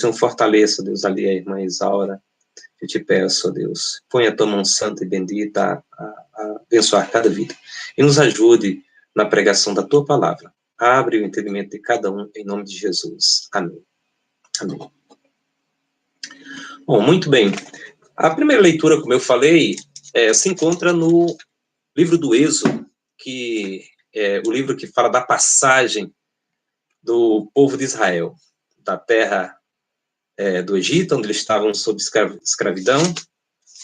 Senhor fortaleça, Deus, ali a irmã Isaura. Eu te peço, ó Deus, ponha a tua mão santa e bendita a abençoar cada vida. E nos ajude na pregação da tua palavra. Abre o entendimento de cada um, em nome de Jesus. Amém. Amém. Bom, muito bem. A primeira leitura, como eu falei, se encontra no livro do Êxodo, que é o livro que fala da passagem do povo de Israel, da terra do Egito, onde eles estavam sob escravidão,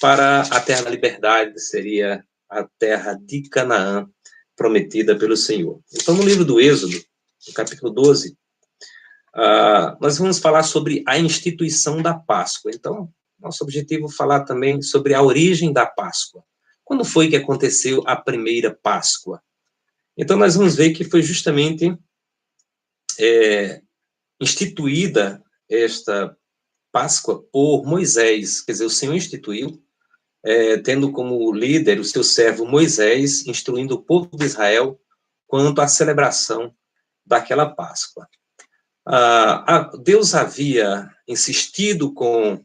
para a terra da liberdade, seria a terra de Canaã, prometida pelo Senhor. Então, no livro do Êxodo, no capítulo 12, nós vamos falar sobre a instituição da Páscoa. Então, nosso objetivo é falar também sobre a origem da Páscoa. Quando foi que aconteceu a primeira Páscoa? Então, nós vamos ver que foi justamente instituída esta Páscoa por Moisés. Quer dizer, o Senhor instituiu, tendo como líder o seu servo Moisés, instruindo o povo de Israel quanto à celebração daquela Páscoa. Deus havia insistido com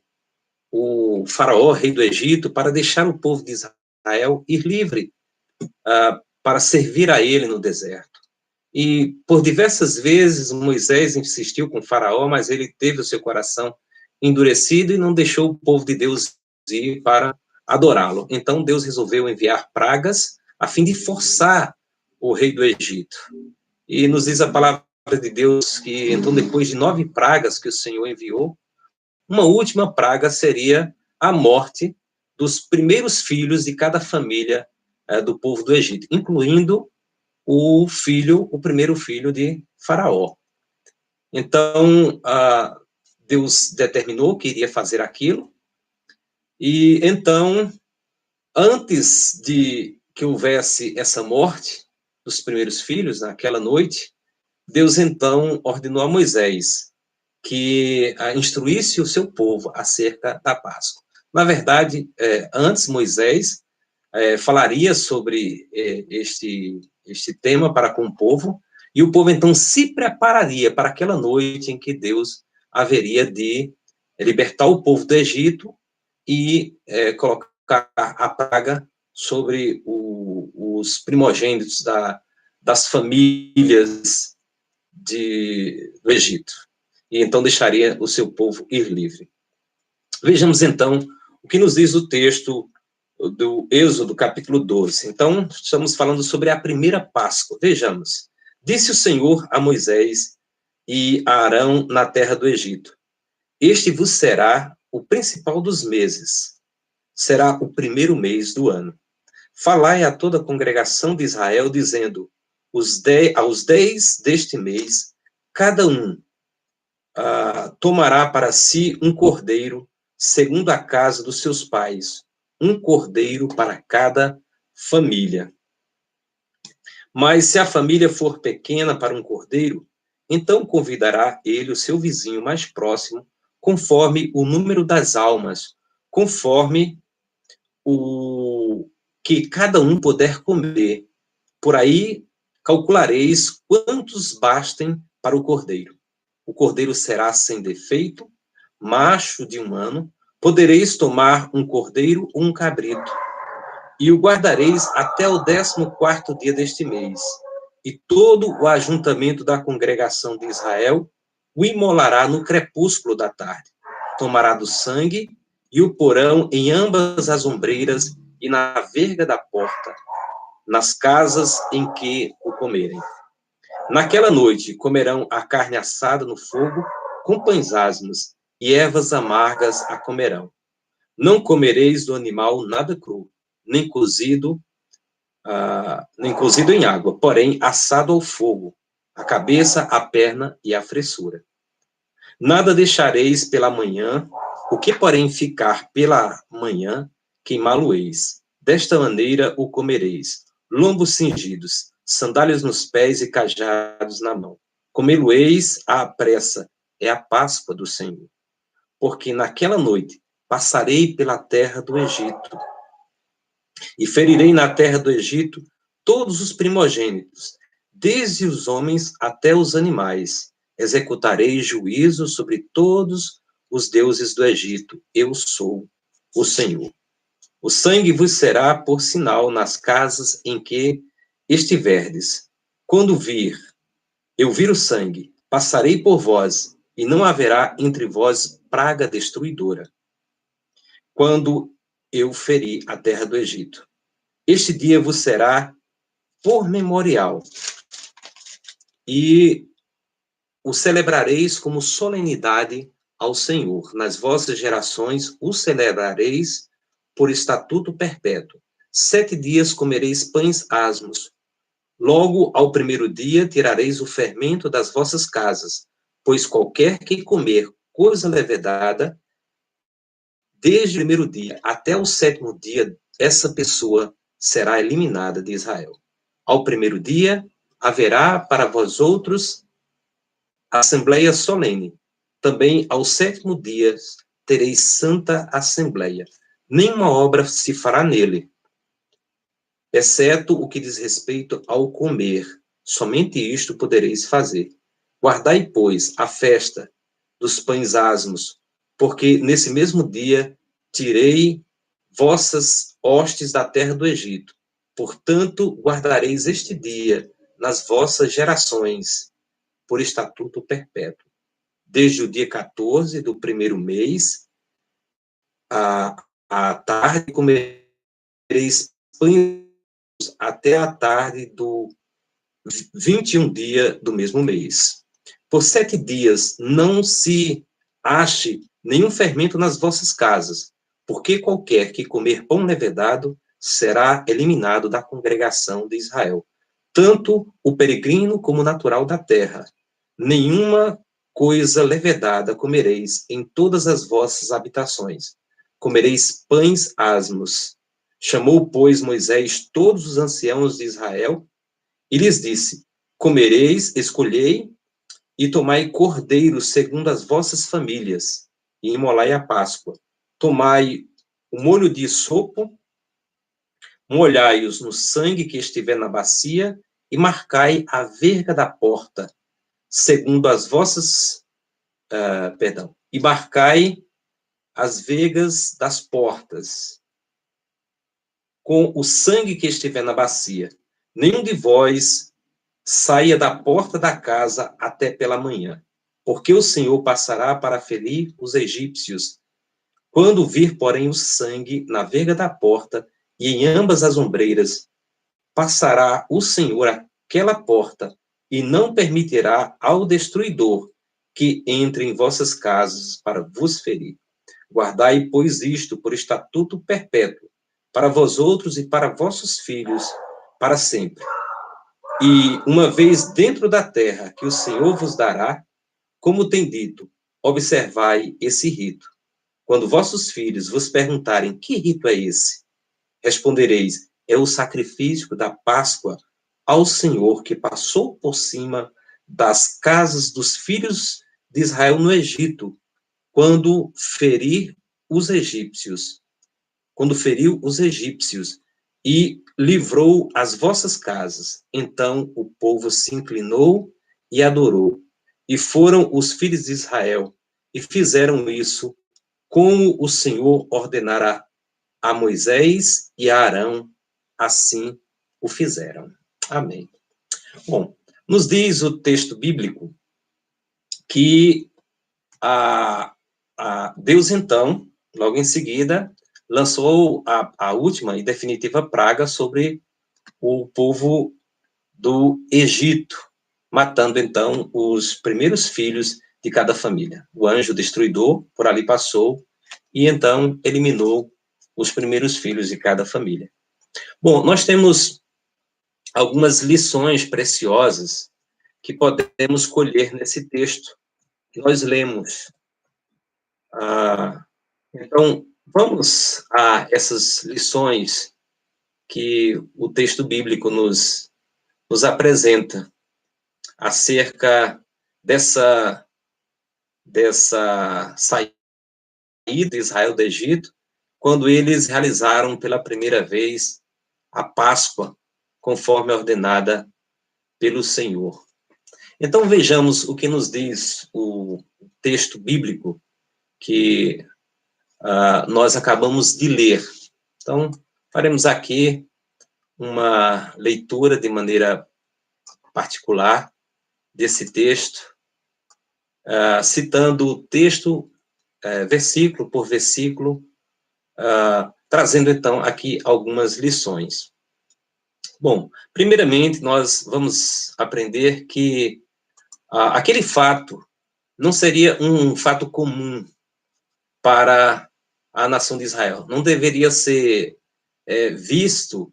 o faraó, rei do Egito, para deixar o povo de Israel ir livre para servir a ele no deserto. E por diversas vezes Moisés insistiu com o faraó, mas ele teve o seu coração endurecido e não deixou o povo de Deus ir para adorá-lo. Então Deus resolveu enviar pragas a fim de forçar o rei do Egito. E nos diz a palavra de Deus que, então, depois de 9 pragas que o Senhor enviou, uma última praga seria a morte dos primeiros filhos de cada família do povo do Egito, incluindo o primeiro filho de Faraó. Então, Deus determinou que iria fazer aquilo, e então, antes de que houvesse essa morte dos primeiros filhos, naquela noite, Deus então ordenou a Moisés que instruísse o seu povo acerca da Páscoa. Na verdade, antes Moisés falaria sobre este tema para com o povo, e o povo então se prepararia para aquela noite em que Deus haveria de libertar o povo do Egito e colocar a praga sobre os primogênitos das famílias do Egito. E então deixaria o seu povo ir livre. Vejamos então o que nos diz o texto do Êxodo, capítulo 12. Então, estamos falando sobre a primeira Páscoa. Vejamos. Disse o Senhor a Moisés e a Arão na terra do Egito: Este vos será o principal dos meses. Será o primeiro mês do ano. Falai a toda a congregação de Israel, dizendo: aos 10 deste mês, cada um tomará para si um cordeiro, segundo a casa dos seus pais, um cordeiro para cada família. Mas se a família for pequena para um cordeiro, então convidará ele o seu vizinho mais próximo, conforme o número das almas, conforme o que cada um puder comer. Por aí calculareis quantos bastem para o cordeiro. O cordeiro será sem defeito, macho de 1 ano. Podereis tomar um cordeiro ou um cabrito, e o guardareis até o 14º dia deste mês. E todo o ajuntamento da congregação de Israel o imolará no crepúsculo da tarde. Tomará do sangue e o porão em ambas as ombreiras e na verga da porta, nas casas em que o comerem. Naquela noite comerão a carne assada no fogo, com pães asmos, e ervas amargas a comerão. Não comereis do animal nada cru, nem cozido em água, porém assado ao fogo, a cabeça, a perna e a fressura. Nada deixareis pela manhã, o que porém ficar pela manhã, queimá-lo-eis. Desta maneira o comereis, lombos cingidos, sandálias nos pés e cajados na mão. Comê-lo-eis à pressa, é a Páscoa do Senhor. Porque naquela noite passarei pela terra do Egito, e ferirei na terra do Egito todos os primogênitos, desde os homens até os animais. Executarei juízo sobre todos os deuses do Egito. Eu sou o Senhor. O sangue vos será por sinal nas casas em que estiverdes. Quando eu vir o sangue, passarei por vós, e não haverá entre vós praga destruidora. Quando eu ferir a terra do Egito. Este dia vos será por memorial, e o celebrareis como solenidade ao Senhor. Nas vossas gerações o celebrareis por estatuto perpétuo. 7 dias comereis pães asmos. Logo ao primeiro dia tirareis o fermento das vossas casas, pois qualquer que comer coisa levedada, desde o primeiro dia até o 7º dia, essa pessoa será eliminada de Israel. Ao primeiro dia haverá para vós outros assembleia solene. Também ao 7º dia tereis santa assembleia. Nenhuma obra se fará nele, exceto o que diz respeito ao comer. Somente isto podereis fazer. Guardai, pois, a festa dos pães asmos, porque nesse mesmo dia tirei vossas hostes da terra do Egito. Portanto, guardareis este dia nas vossas gerações, por estatuto perpétuo. Desde o dia 14 do primeiro mês, à tarde, comereis pães até a tarde do 21 dia do mesmo mês. Por 7 dias não se ache nenhum fermento nas vossas casas, porque qualquer que comer pão levedado será eliminado da congregação de Israel, tanto o peregrino como o natural da terra. Nenhuma coisa levedada comereis em todas as vossas habitações. Comereis pães asmos. Chamou, pois, Moisés todos os anciãos de Israel e lhes disse: comereis, escolhei e tomai cordeiros segundo as vossas famílias, e imolai a Páscoa. Tomai o molho de sopo, molhai-os no sangue que estiver na bacia, e marcai a verga da porta, segundo as vossas, e marcai as vergas das portas, com o sangue que estiver na bacia. Nenhum de vós saia da porta da casa até pela manhã, porque o Senhor passará para ferir os egípcios. Quando vir, porém, o sangue na verga da porta e em ambas as ombreiras, passará o Senhor aquela porta e não permitirá ao destruidor que entre em vossas casas para vos ferir. Guardai, pois, isto por estatuto perpétuo, para vós outros e para vossos filhos, para sempre. E uma vez dentro da terra que o Senhor vos dará, como tem dito, observai esse rito. Quando vossos filhos vos perguntarem: que rito é esse? Respondereis: é o sacrifício da Páscoa ao Senhor que passou por cima das casas dos filhos de Israel no Egito, quando feriu os egípcios, e livrou as vossas casas. Então o povo se inclinou e adorou. E foram os filhos de Israel e fizeram isso como o Senhor ordenara a Moisés e a Arão, assim o fizeram. Amém. Bom, nos diz o texto bíblico que Deus, então, logo em seguida, lançou a última e definitiva praga sobre o povo do Egito, matando, então, os primeiros filhos de cada família. O anjo destruidor por ali passou e, então, eliminou os primeiros filhos de cada família. Bom, nós temos algumas lições preciosas que podemos colher nesse texto que nós lemos. Então, vamos a essas lições que o texto bíblico nos apresenta acerca dessa saída de Israel do Egito, quando eles realizaram pela primeira vez a Páscoa, conforme ordenada pelo Senhor. Então, vejamos o que nos diz o texto bíblico que nós acabamos de ler. Então, faremos aqui uma leitura de maneira particular desse texto, citando o texto versículo por versículo, trazendo então aqui algumas lições. Bom, primeiramente nós vamos aprender que aquele fato não seria um fato comum para a nação de Israel. Não deveria ser visto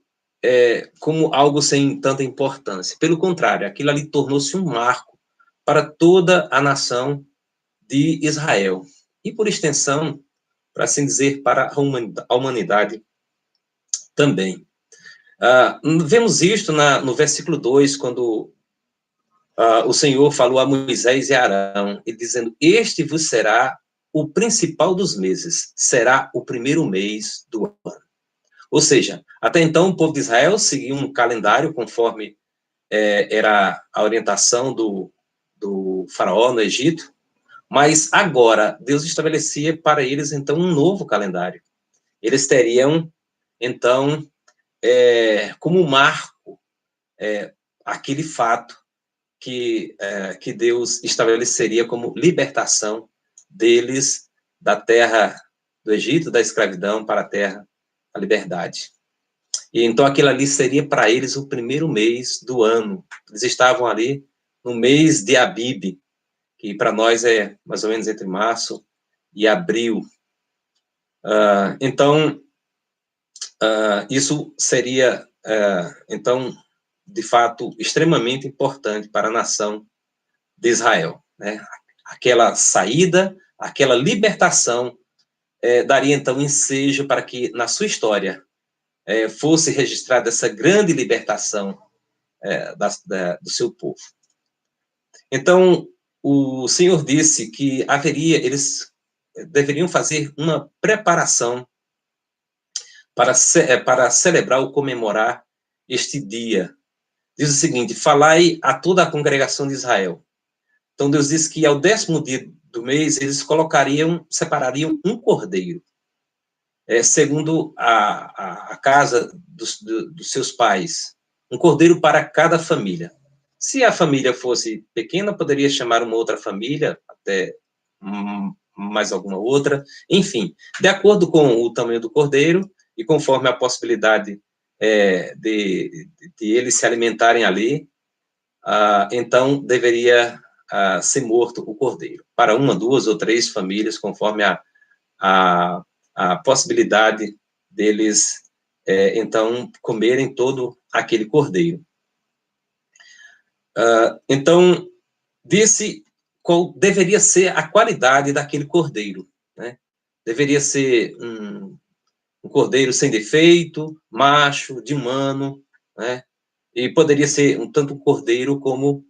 como algo sem tanta importância. Pelo contrário, aquilo ali tornou-se um marco para toda a nação de Israel. E, por extensão, para assim dizer, para a humanidade também. Vemos isto no versículo 2, quando o Senhor falou a Moisés e a Arão, e dizendo: este vos será o principal dos meses, será o primeiro mês do ano. Ou seja, até então o povo de Israel seguia um calendário conforme era a orientação do faraó no Egito, mas agora Deus estabelecia para eles então um novo calendário. Eles teriam então como marco aquele fato que Deus estabeleceria como libertação deles da terra do Egito, da escravidão, para a terra da liberdade. E então aquilo ali seria para eles o primeiro mês do ano. Eles estavam ali no mês de Abib, que para nós é mais ou menos entre março e abril. Então, isso seria, então, de fato, extremamente importante para a nação de Israel, né? Aquela saída, aquela libertação daria, então, ensejo para que, na sua história, fosse registrada essa grande libertação do seu povo. Então, o Senhor disse que eles deveriam fazer uma preparação para celebrar ou comemorar este dia. Diz o seguinte: falai a toda a congregação de Israel. Então, Deus disse que ao 10º dia do mês, eles separariam um cordeiro, segundo a casa dos seus pais, um cordeiro para cada família. Se a família fosse pequena, poderia chamar uma outra família, até mais alguma outra, enfim, de acordo com o tamanho do cordeiro e conforme a possibilidade de eles se alimentarem ali, então deveria ser morto o cordeiro, para uma, duas ou três famílias, conforme a possibilidade deles, então, comerem todo aquele cordeiro. Então, disse qual deveria ser a qualidade daquele cordeiro, né? Deveria ser um cordeiro sem defeito, macho, de um ano, né? E poderia ser tanto um cordeiro como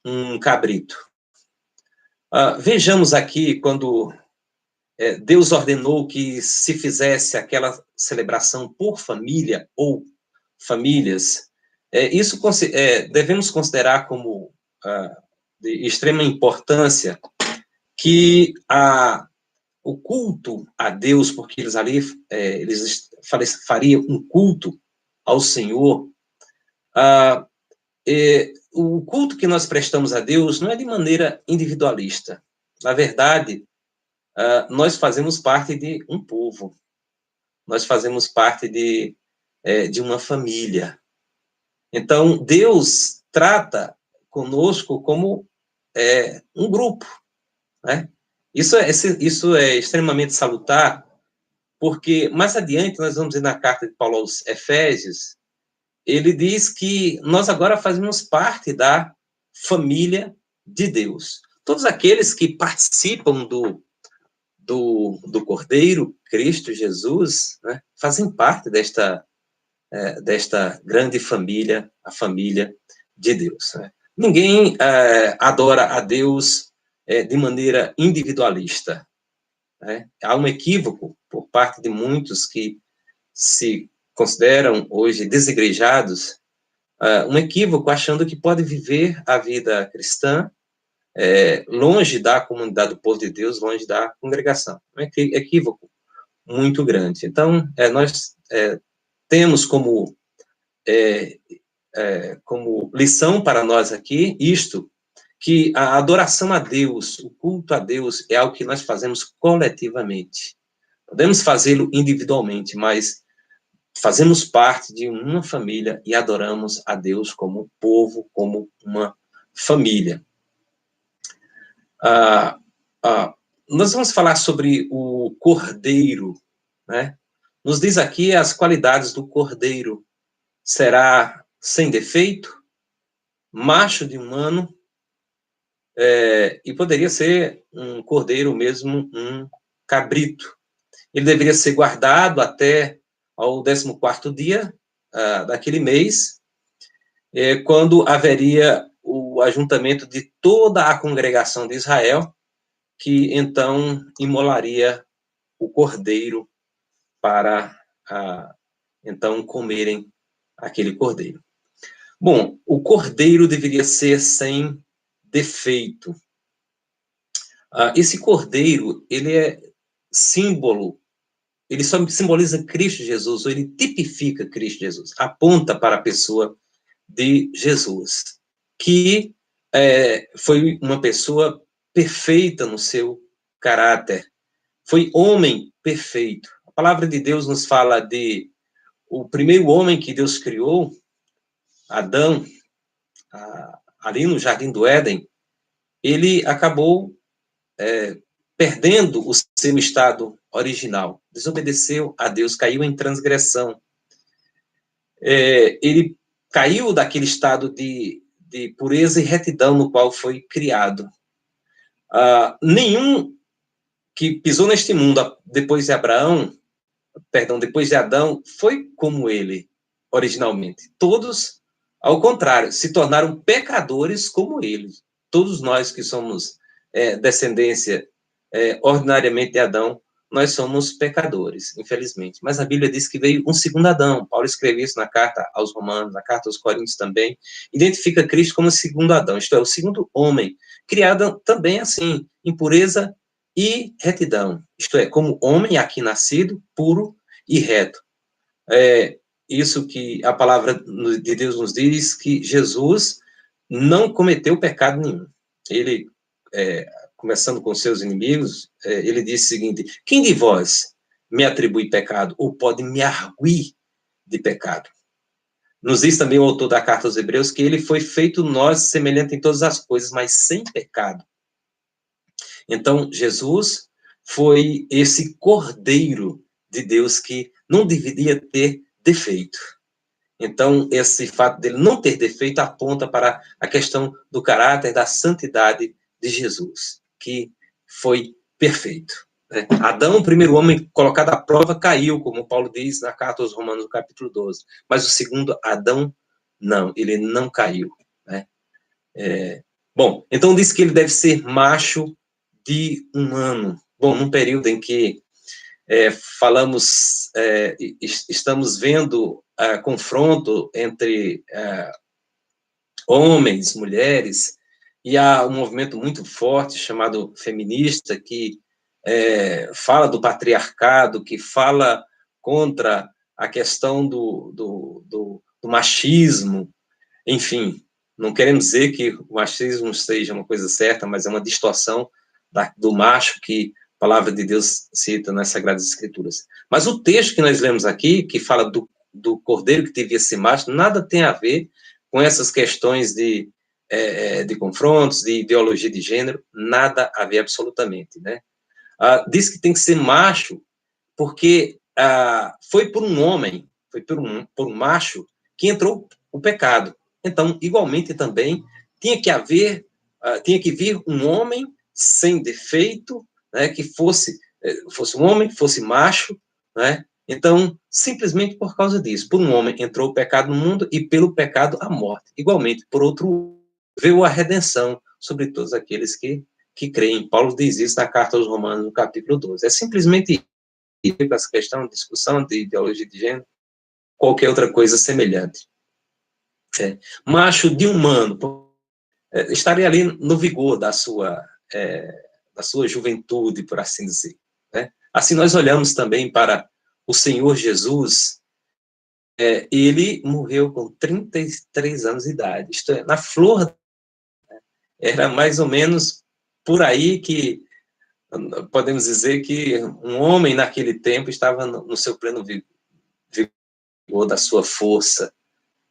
um cabrito. Vejamos aqui quando Deus ordenou que se fizesse aquela celebração por família ou famílias. Isso devemos considerar como de extrema importância que o culto a Deus, porque eles ali eles fariam um culto ao Senhor. O culto que nós prestamos a Deus não é de maneira individualista. Na verdade, nós fazemos parte de um povo. Nós fazemos parte de uma família. Então, Deus trata conosco como um grupo, né? Isso é extremamente salutar, porque mais adiante nós vamos ver na carta de Paulo aos Efésios, ele diz que nós agora fazemos parte da família de Deus. Todos aqueles que participam do Cordeiro, Cristo Jesus, né, fazem parte desta grande família, a família de Deus, né? Ninguém adora a Deus de maneira individualista, né? Há um equívoco por parte de muitos que se consideram hoje desigrejados, um equívoco achando que pode viver a vida cristã longe da comunidade do povo de Deus, longe da congregação. Um equívoco muito grande. Então, nós temos como lição para nós aqui isto, que a adoração a Deus, o culto a Deus, é algo que nós fazemos coletivamente. Podemos fazê-lo individualmente, mas fazemos parte de uma família e adoramos a Deus como povo, como uma família. Nós vamos falar sobre o cordeiro, né? Nos diz aqui as qualidades do cordeiro. Será sem defeito, macho de um ano, e poderia ser um cordeiro mesmo, um cabrito. Ele deveria ser guardado até ao 14º dia daquele mês, quando haveria o ajuntamento de toda a congregação de Israel, que então imolaria o cordeiro para então comerem aquele cordeiro. Bom, o cordeiro deveria ser sem defeito. Esse cordeiro, ele é símbolo, ele só simboliza Cristo Jesus, ou ele tipifica Cristo Jesus, aponta para a pessoa de Jesus, que foi uma pessoa perfeita no seu caráter, foi homem perfeito. A palavra de Deus nos fala de o primeiro homem que Deus criou, Adão, ali no Jardim do Éden, ele acabou perdendo o seu estado original, desobedeceu a Deus, caiu em transgressão. Ele caiu daquele estado de pureza e retidão no qual foi criado. Nenhum que pisou neste mundo depois de depois de Adão, foi como ele originalmente. Todos, ao contrário, se tornaram pecadores como ele. Todos nós que somos descendência ordinariamente de Adão, nós somos pecadores, infelizmente. Mas a Bíblia diz que veio um segundo Adão. Paulo escreveu isso na carta aos Romanos, na carta aos Coríntios também. Identifica Cristo como o segundo Adão, isto é, o segundo homem, criado também assim, em pureza e retidão. Isto é, como homem aqui nascido, puro e reto. Isso que a palavra de Deus nos diz, que Jesus não cometeu pecado nenhum. Ele, começando com seus inimigos, ele disse o seguinte: quem de vós me atribui pecado, ou pode me arguir de pecado? Nos diz também o autor da carta aos Hebreus que ele foi feito nós semelhante em todas as coisas, mas sem pecado. Então, Jesus foi esse cordeiro de Deus que não deveria ter defeito. Então, esse fato dele não ter defeito aponta para a questão do caráter, da santidade de Jesus, que foi perfeito. Adão, o primeiro homem colocado à prova, caiu, como Paulo diz na carta aos Romanos, no capítulo 12. Mas o segundo, Adão, não, ele não caiu. Bom, então diz que ele deve ser macho de um ano. Bom, num período em que estamos vendo confronto entre homens, mulheres, e há um movimento muito forte chamado feminista que fala do patriarcado, que fala contra a questão do machismo, enfim. Não queremos dizer que o machismo seja uma coisa certa, mas é uma distorção do macho que a palavra de Deus cita nas Sagradas Escrituras. Mas o texto que nós lemos aqui, que fala do cordeiro que devia ser macho, nada tem a ver com essas questões de confrontos, de ideologia de gênero, nada a ver absolutamente, né? Diz que tem que ser macho porque foi por um homem, foi por um macho que entrou o pecado. Então, igualmente também, tinha que vir um homem sem defeito, né, que fosse um homem, fosse macho, né? Então, simplesmente por causa disso, por um homem entrou o pecado no mundo e pelo pecado a morte. Igualmente, por outro, veio a redenção sobre todos aqueles que creem. Paulo diz isso na carta aos Romanos, no capítulo 12. É simplesmente isso, essa questão de discussão de ideologia de gênero, qualquer outra coisa semelhante. Macho de um ano, estaria ali no vigor da sua juventude, por assim dizer, né? Assim, nós olhamos também para o Senhor Jesus, ele morreu com 33 anos de idade, isto é, na flor, era mais ou menos por aí que podemos dizer que um homem naquele tempo estava no seu pleno vigor da sua força.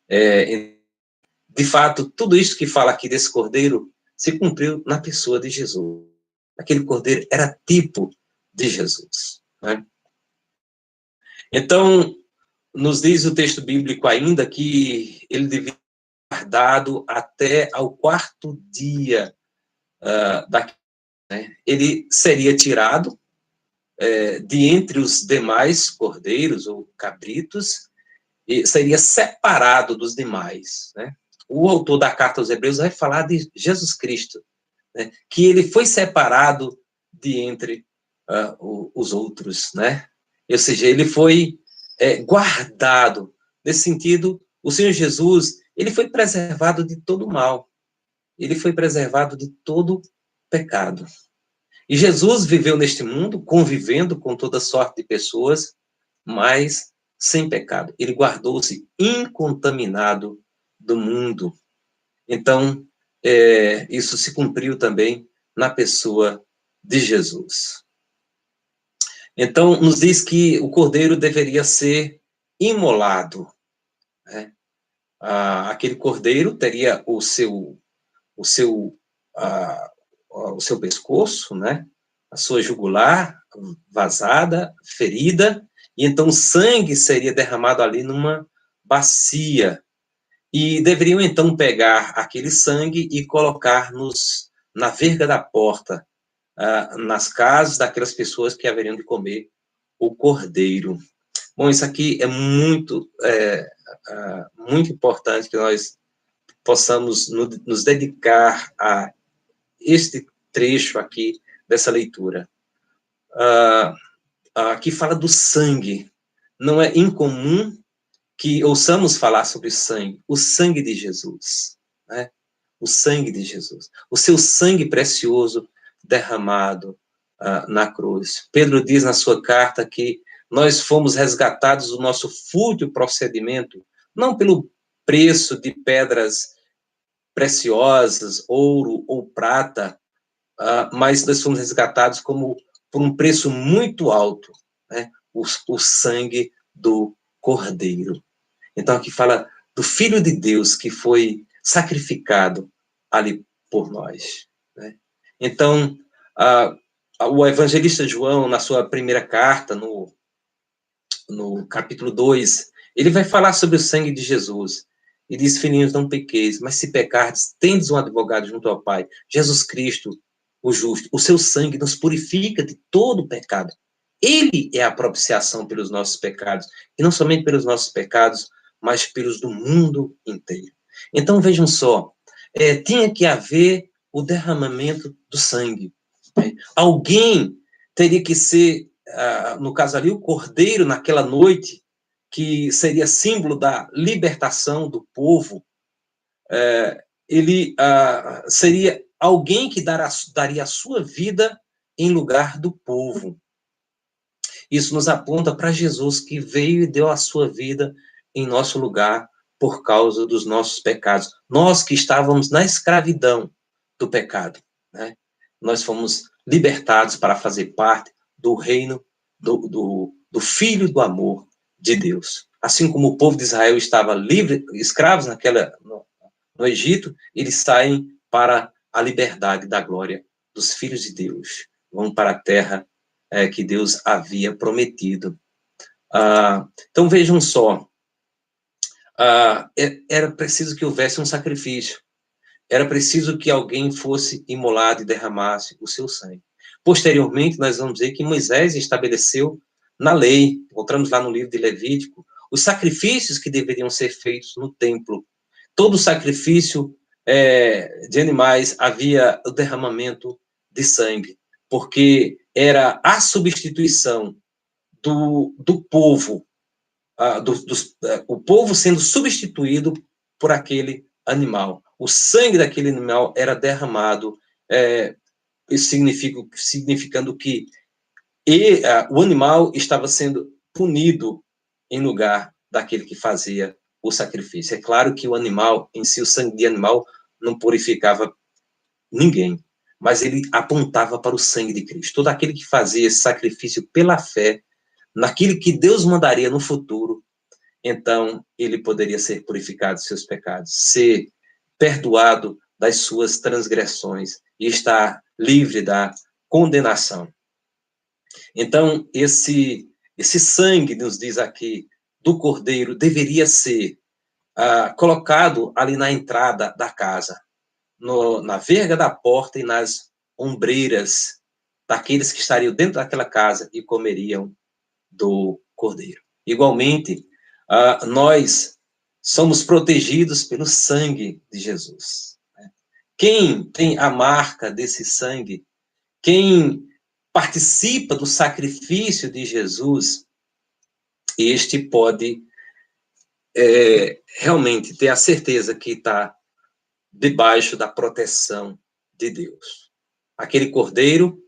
De fato, tudo isso que fala aqui desse cordeiro se cumpriu na pessoa de Jesus. Aquele cordeiro era tipo de Jesus, né? Então, nos diz o texto bíblico ainda que ele devia ser guardado até ao quarto dia né? Ele seria tirado de entre os demais cordeiros ou cabritos e seria separado dos demais, né? O autor da carta aos Hebreus vai falar de Jesus Cristo, né? Que ele foi separado de entre os outros, né? Ou seja, ele foi guardado. Nesse sentido, o Senhor Jesus, ele foi preservado de todo mal. Ele foi preservado de todo pecado. E Jesus viveu neste mundo, convivendo com toda sorte de pessoas, mas sem pecado. Ele guardou-se incontaminado do mundo. Então, isso se cumpriu também na pessoa de Jesus. Então, nos diz que o cordeiro deveria ser imolado, né? Aquele cordeiro teria o seu pescoço, né? A sua jugular vazada, ferida, e então o sangue seria derramado ali numa bacia. E deveriam então pegar aquele sangue e colocar na verga da porta, nas casas daquelas pessoas que haveriam de comer o cordeiro. Bom, isso aqui é muito importante que nós possamos nos dedicar a este trecho aqui dessa leitura. Aqui fala do sangue. Não é incomum que ouçamos falar sobre o sangue de Jesus, né? O sangue de Jesus. O seu sangue precioso derramado na cruz. Pedro diz na sua carta que nós fomos resgatados do nosso fútil procedimento, não pelo preço de pedras preciosas, ouro ou prata, mas nós fomos resgatados por um preço muito alto, né? O sangue do Cordeiro. Então, aqui fala do Filho de Deus que foi sacrificado ali por nós, né? Então, o evangelista João, na sua primeira carta, no capítulo 2, ele vai falar sobre o sangue de Jesus. E diz, filhinhos, não pequeis, mas se pecardes, tendes um advogado junto ao Pai, Jesus Cristo, o justo. O seu sangue nos purifica de todo pecado. Ele é a propiciação pelos nossos pecados, e não somente pelos nossos pecados, mas pelos do mundo inteiro. Então, vejam só, tinha que haver o derramamento do sangue. Né? Alguém teria que ser, no caso ali, o cordeiro naquela noite, que seria símbolo da libertação do povo, ele seria alguém que daria a sua vida em lugar do povo. Isso nos aponta para Jesus, que veio e deu a sua vida em nosso lugar por causa dos nossos pecados. Nós que estávamos na escravidão do pecado, né? Nós fomos libertados para fazer parte do reino do Filho do amor de Deus. Assim como o povo de Israel estava livre, escravos no Egito, eles saem para a liberdade da glória dos filhos de Deus. Vão para a terra que Deus havia prometido. Então, vejam só, era preciso que houvesse um sacrifício, era preciso que alguém fosse imolado e derramasse o seu sangue. Posteriormente, nós vamos ver que Moisés estabeleceu na lei, encontramos lá no livro de Levítico, os sacrifícios que deveriam ser feitos no templo. Todo sacrifício de animais havia o derramamento de sangue, porque era a substituição do povo, o povo sendo substituído por aquele animal. o sangue daquele animal era derramado, isso significando que o animal estava sendo punido em lugar daquele que fazia o sacrifício. É claro que o animal, em si, o sangue de animal, não purificava ninguém, mas ele apontava para o sangue de Cristo. Todo aquele que fazia esse sacrifício pela fé, naquilo que Deus mandaria no futuro, então ele poderia ser purificado dos seus pecados, ser perdoado das suas transgressões e estar livre da condenação. Então, esse sangue, nos diz aqui, do cordeiro, deveria ser colocado ali na entrada da casa, na verga da porta e nas ombreiras daqueles que estariam dentro daquela casa e comeriam do cordeiro. Igualmente, nós somos protegidos pelo sangue de Jesus. Quem tem a marca desse sangue, quem participa do sacrifício de Jesus, este pode realmente ter a certeza que está debaixo da proteção de Deus. Aquele cordeiro,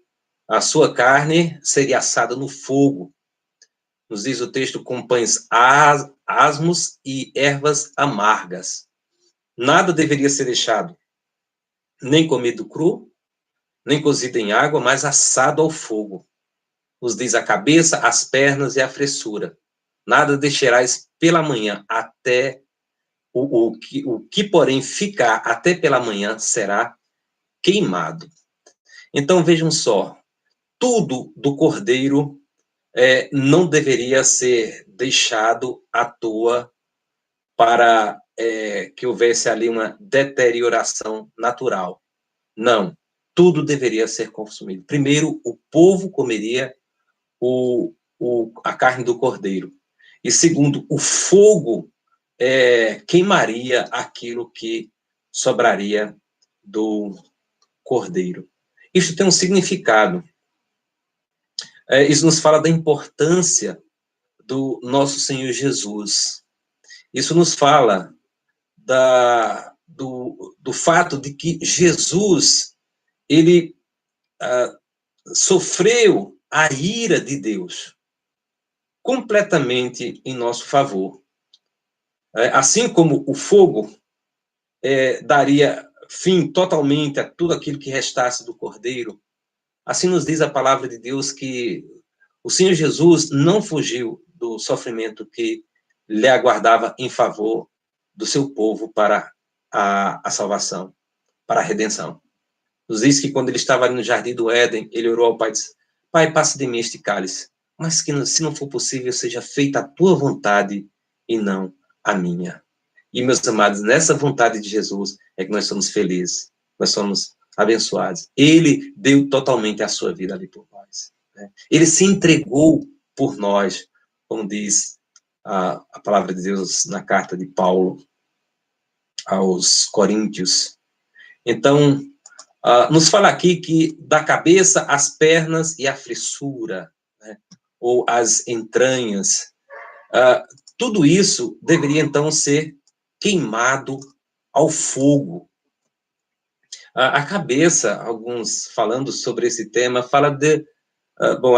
a sua carne seria assada no fogo, nos diz o texto, com pães asmos e ervas amargas. Nada deveria ser deixado, nem comido cru, nem cozido em água, mas assado ao fogo. Nos diz a cabeça, as pernas e a fressura. Nada deixarás pela manhã, até o que, porém, ficar até pela manhã será queimado. Então, vejam só, tudo do cordeiro não deveria ser deixado à toa para que houvesse ali uma deterioração natural. Não, tudo deveria ser consumido. Primeiro, o povo comeria a carne do cordeiro. E segundo, o fogo queimaria aquilo que sobraria do cordeiro. Isso tem um significado. Isso nos fala da importância do nosso Senhor Jesus. Isso nos fala do fato de que Jesus, ele sofreu a ira de Deus completamente em nosso favor. Assim como o fogo daria fim totalmente a tudo aquilo que restasse do cordeiro, assim nos diz a palavra de Deus que o Senhor Jesus não fugiu do sofrimento que lhe aguardava em favor do seu povo para a salvação, para a redenção. Nos diz que quando ele estava ali no jardim do Éden, ele orou ao Pai e disse: Pai, passe de mim este cálice, mas que se não for possível, seja feita a tua vontade e não a minha. E, meus amados, nessa vontade de Jesus é que nós somos felizes, nós somos abençoados. Ele deu totalmente a sua vida ali por nós. Né? Ele se entregou por nós, como diz a palavra de Deus na carta de Paulo aos Coríntios. Então, nos fala aqui que da cabeça, as pernas e a fressura, né? Ou as entranhas, tudo isso deveria então ser queimado ao fogo. A cabeça, alguns falando sobre esse tema, fala de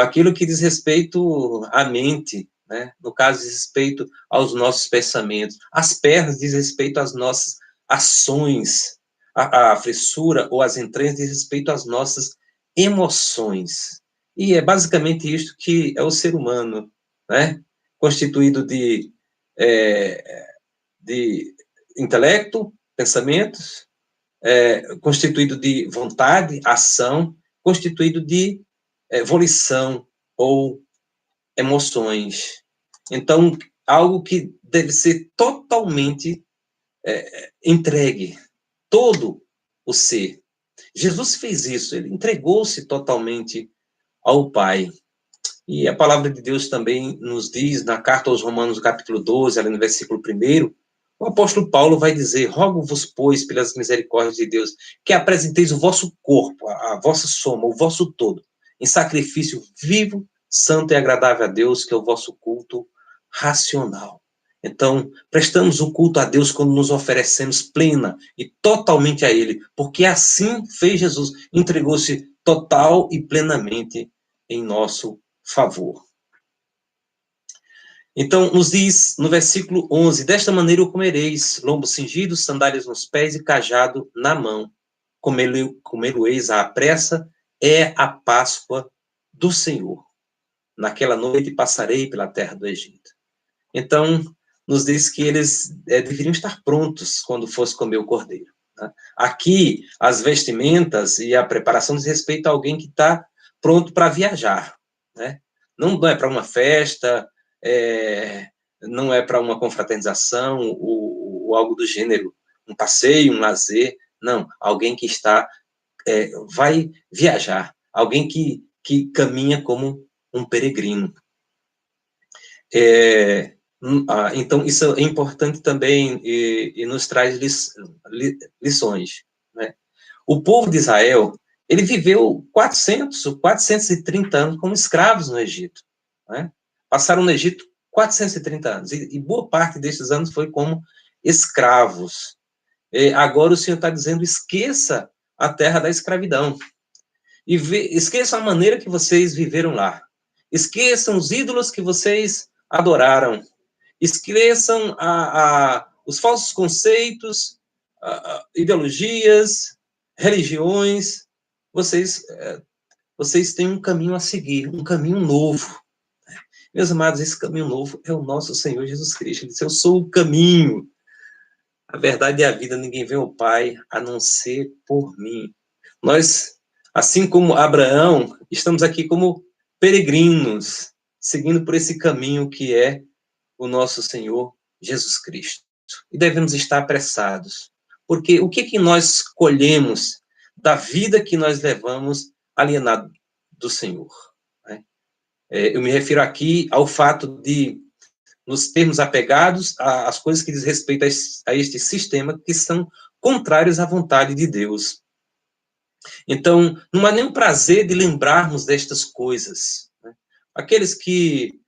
aquilo que diz respeito à mente, né? No caso, diz respeito aos nossos pensamentos. As pernas diz respeito às nossas ações. A fressura ou as entranhas diz respeito às nossas emoções. E é basicamente isto que é o ser humano, né? Constituído de intelecto, pensamentos, constituído de vontade, ação, constituído de volição ou emoções. Então, algo que deve ser totalmente entregue, todo o ser. Jesus fez isso, ele entregou-se totalmente ao Pai. E a palavra de Deus também nos diz, na carta aos Romanos, capítulo 12, ali no versículo 1, o apóstolo Paulo vai dizer: rogo-vos, pois, pelas misericórdias de Deus, que apresenteis o vosso corpo, a vossa soma, o vosso todo, em sacrifício vivo, santo e agradável a Deus, que é o vosso culto racional. Então, prestamos o culto a Deus quando nos oferecemos plena e totalmente a Ele, porque assim fez Jesus, entregou-se total e plenamente em nosso favor. Então, nos diz no versículo 11, desta maneira o comereis, lombo cingido, sandálias nos pés e cajado na mão. Comê-lo-eis à pressa, é a Páscoa do Senhor. Naquela noite passarei pela terra do Egito. Então, nos diz que eles deveriam estar prontos quando fosse comer o cordeiro. Né? Aqui, as vestimentas e a preparação diz respeito a alguém que está pronto para viajar. Né? Não é para uma festa, não é para uma confraternização ou algo do gênero, um passeio, um lazer. Não, alguém que vai viajar, alguém que caminha como um peregrino. Então, isso é importante também e nos traz lições. Né? O povo de Israel, ele viveu 430 anos como escravos no Egito. Né? Passaram no Egito 430 anos, e boa parte desses anos foi como escravos. Agora o Senhor está dizendo, esqueça a terra da escravidão. Esqueçam a maneira que vocês viveram lá. Esqueçam os ídolos que vocês adoraram. Esqueçam os falsos conceitos, ideologias, religiões. Vocês têm um caminho a seguir, um caminho novo. Meus amados, esse caminho novo é o nosso Senhor Jesus Cristo. Ele disse, eu sou o caminho, a verdade e a vida. Ninguém vê o Pai a não ser por mim. Nós, assim como Abraão, estamos aqui como peregrinos, seguindo por esse caminho que é o nosso Senhor Jesus Cristo. E devemos estar apressados, porque o que nós colhemos da vida que nós levamos alienado do Senhor? Né? Eu me refiro aqui ao fato de nos termos apegados às coisas que diz respeito a este sistema, que são contrários à vontade de Deus. Então, não há nenhum prazer de lembrarmos destas coisas. Né? Aqueles que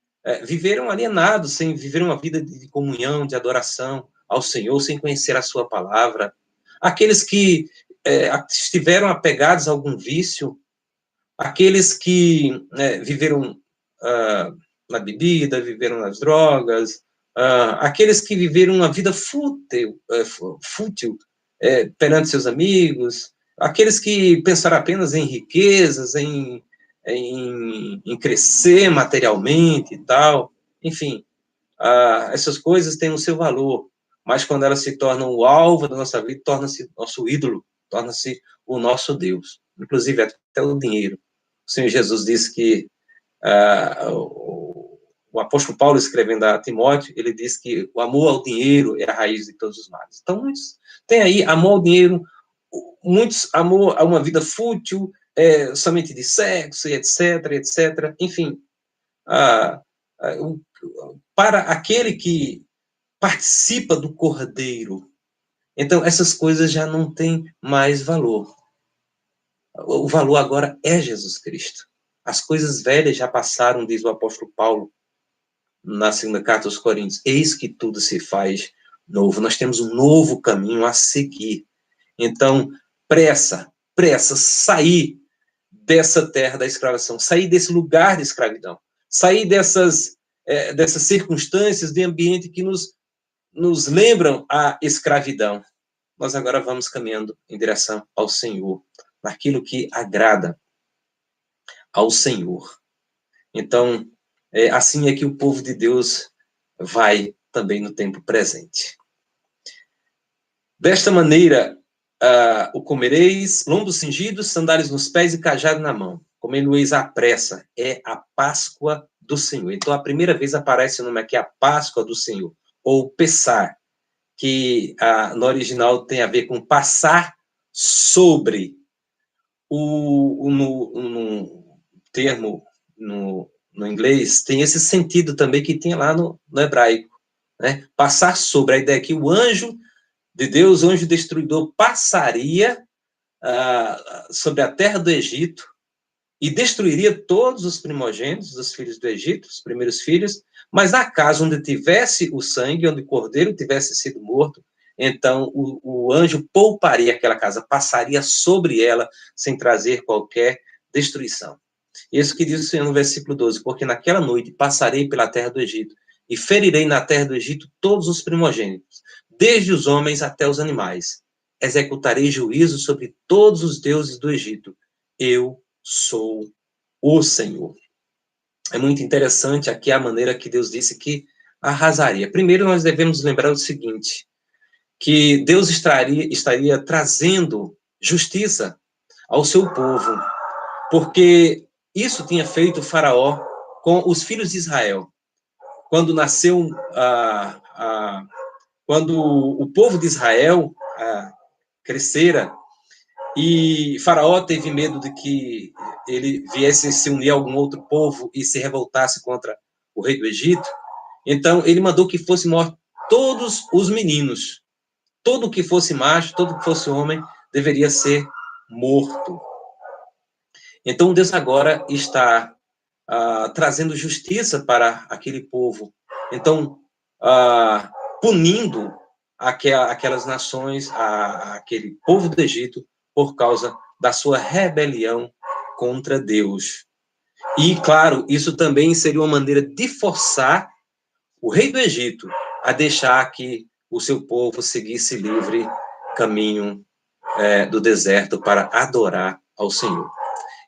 viveram alienados, sem viver uma vida de comunhão, de adoração ao Senhor, sem conhecer a sua palavra. Aqueles que estiveram apegados a algum vício. Aqueles que viveram na bebida, viveram nas drogas. Aqueles que viveram uma vida fútil perante seus amigos. Aqueles que pensaram apenas em riquezas, em crescer materialmente e tal. Enfim, essas coisas têm o seu valor, mas quando elas se tornam o alvo da nossa vida, torna-se nosso ídolo, torna-se o nosso Deus, inclusive até o dinheiro. O Senhor Jesus disse que o apóstolo Paulo, escrevendo a Timóteo, ele diz que o amor ao dinheiro é a raiz de todos os males. Então, muitos têm aí amor ao dinheiro, muitos amor a uma vida fútil, somente de sexo, etc, etc. Enfim, para aquele que participa do Cordeiro, então essas coisas já não têm mais valor. O valor agora é Jesus Cristo. As coisas velhas já passaram, diz o apóstolo Paulo, na segunda carta aos Coríntios. Eis que tudo se faz novo. Nós temos um novo caminho a seguir. Então, pressa, sair dessa terra da escravidão, sair desse lugar de escravidão, sair dessas circunstâncias de ambiente que nos lembram a escravidão. Nós agora vamos caminhando em direção ao Senhor, naquilo que agrada ao Senhor. Então, assim é que o povo de Deus vai também no tempo presente. Desta maneira, o comereis, lombos cingidos, sandálias nos pés e cajado na mão. Comê-lo-eis à pressa, é a Páscoa do Senhor. Então, a primeira vez aparece o nome aqui, a Páscoa do Senhor, ou Pessar, que no original tem a ver com passar sobre. No termo, no inglês, tem esse sentido também que tem lá no hebraico. Né? Passar sobre, a ideia que o anjo de Deus, o anjo destruidor, passaria sobre a terra do Egito e destruiria todos os primogênitos dos filhos do Egito, os primeiros filhos, mas na casa onde tivesse o sangue, onde o cordeiro tivesse sido morto, então o anjo pouparia aquela casa, passaria sobre ela sem trazer qualquer destruição. Isso que diz o Senhor no versículo 12, porque naquela noite passarei pela terra do Egito e ferirei na terra do Egito todos os primogênitos, desde os homens até os animais. Executarei juízo sobre todos os deuses do Egito. Eu sou o Senhor. É muito interessante aqui a maneira que Deus disse que arrasaria. Primeiro, nós devemos lembrar o seguinte, que Deus estaria trazendo justiça ao seu povo, porque isso tinha feito o Faraó com os filhos de Israel. Quando nasceu, quando o povo de Israel crescera, e Faraó teve medo de que ele viesse se unir a algum outro povo e se revoltasse contra o rei do Egito, então ele mandou que fossem mortos todos os meninos. Todo que fosse macho, todo que fosse homem, deveria ser morto. Então Deus agora está trazendo justiça para aquele povo. Então, punindo aquelas nações, aquele povo do Egito, por causa da sua rebelião contra Deus. E, claro, isso também seria uma maneira de forçar o rei do Egito a deixar que o seu povo seguisse livre caminho do deserto para adorar ao Senhor.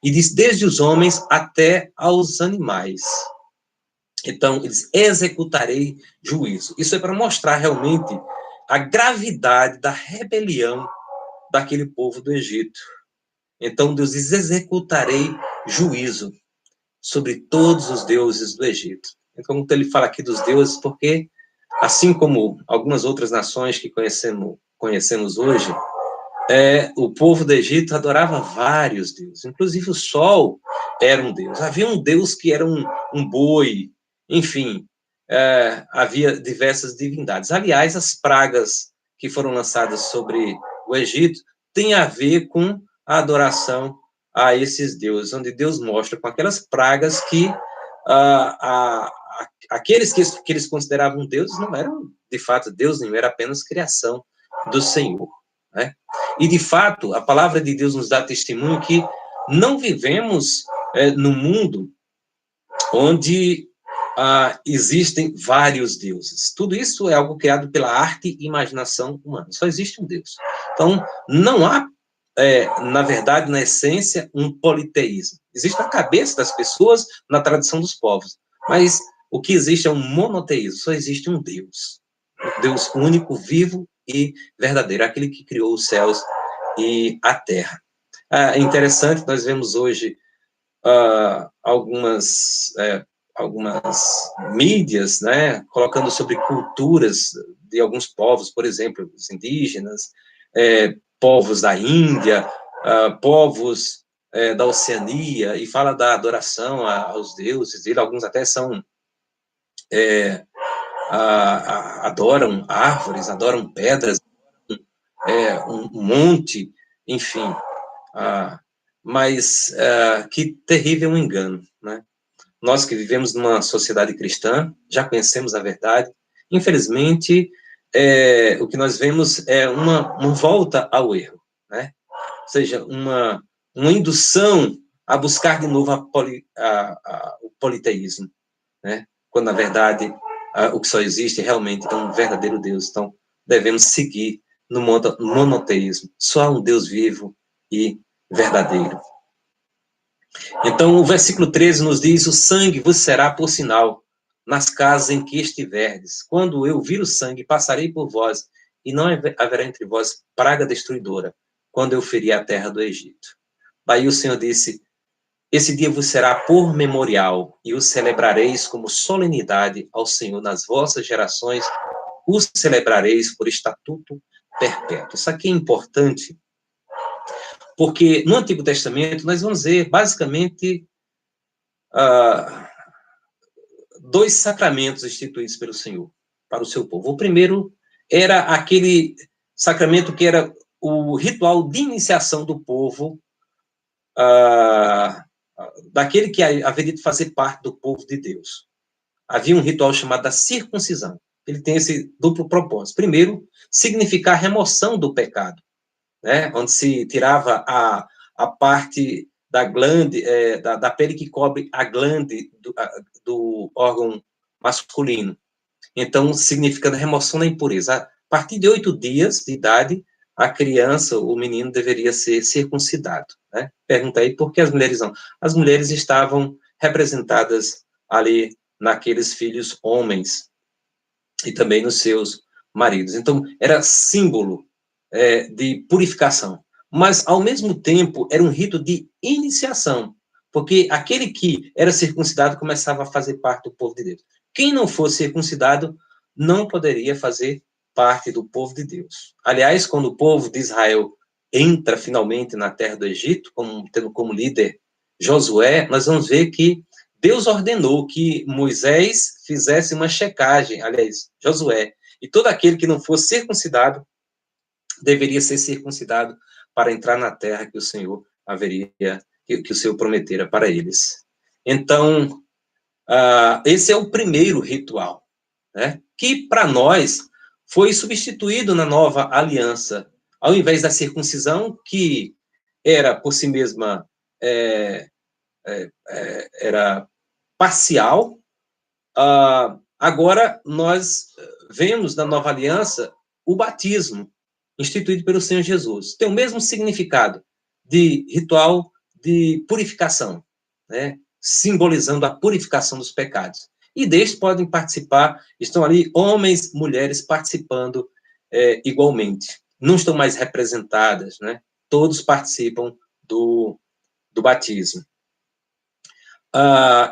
E diz, desde os homens até aos animais. Então, eles executarei juízo. Isso é para mostrar realmente a gravidade da rebelião daquele povo do Egito. Então, Deus diz, executarei juízo sobre todos os deuses do Egito. Então, ele fala aqui dos deuses, porque, assim como algumas outras nações que conhecemos hoje, o povo do Egito adorava vários deuses, inclusive o sol era um deus. Havia um deus que era um boi, enfim, havia diversas divindades. Aliás, as pragas que foram lançadas sobre o Egito têm a ver com a adoração a esses deuses, onde Deus mostra com aquelas pragas que aqueles que eles consideravam deuses não eram, de fato, Deus, não era apenas criação do Senhor, né? E, de fato, a palavra de Deus nos dá testemunho que não vivemos num mundo onde existem vários deuses. Tudo isso é algo criado pela arte e imaginação humana. Só existe um Deus. Então, não há, na verdade, na essência, um politeísmo. Existe na cabeça das pessoas, na tradição dos povos. Mas o que existe é um monoteísmo. Só existe um Deus. Um Deus único, vivo e verdadeiro. Aquele que criou os céus e a terra. É interessante, nós vemos hoje algumas mídias, né, colocando sobre culturas de alguns povos, por exemplo, os indígenas, povos da Índia, povos da Oceania, e fala da adoração aos deuses, e alguns até adoram árvores, adoram pedras, um monte, enfim, mas que terrível engano, né? Nós que vivemos numa sociedade cristã, já conhecemos a verdade, infelizmente, o que nós vemos é uma volta ao erro, né? Ou seja, uma indução a buscar de novo o politeísmo, né? Quando, na verdade, o que só existe realmente é um verdadeiro Deus. Então, devemos seguir no monoteísmo. Só há um Deus vivo e verdadeiro. Então, o versículo 13 nos diz, o sangue vos será por sinal nas casas em que estiverdes. Quando eu vir o sangue, passarei por vós, e não haverá entre vós praga destruidora, quando eu ferir a terra do Egito. Daí o Senhor disse, esse dia vos será por memorial, e o celebrareis como solenidade ao Senhor nas vossas gerações, o celebrareis por estatuto perpétuo. Isso aqui é importante, porque no Antigo Testamento nós vamos ver, basicamente, dois sacramentos instituídos pelo Senhor para o seu povo. O primeiro era aquele sacramento que era o ritual de iniciação do povo daquele que haveria de fazer parte do povo de Deus. Havia um ritual chamado da circuncisão. Ele tem esse duplo propósito. Primeiro, significar a remoção do pecado, né? Onde se tirava a parte da glande, da pele que cobre a glande do órgão masculino. Então, significando a remoção da impureza. A partir de 8 dias de idade, a criança, o menino, deveria ser circuncidado. Né? Pergunta aí por que as mulheres não? As mulheres estavam representadas ali naqueles filhos homens e também nos seus maridos. Então, era símbolo de purificação. Mas, ao mesmo tempo, era um rito de iniciação, porque aquele que era circuncidado começava a fazer parte do povo de Deus. Quem não fosse circuncidado não poderia fazer parte do povo de Deus. Aliás, quando o povo de Israel entra finalmente na terra do Egito, tendo como líder Josué, nós vamos ver que Deus ordenou que Moisés fizesse uma checagem, aliás, Josué, e todo aquele que não fosse circuncidado deveria ser circuncidado para entrar na terra que o Senhor que o Senhor prometera para eles. Então, esse é o primeiro ritual, né? Que para nós foi substituído na nova aliança. Ao invés da circuncisão, que era por si mesma era parcial, agora nós vemos na nova aliança o batismo instituído pelo Senhor Jesus. Tem o mesmo significado de ritual de purificação, né? Simbolizando a purificação dos pecados. E destes podem participar, estão ali homens, mulheres participando igualmente. Não estão mais representadas, né? Todos participam do batismo.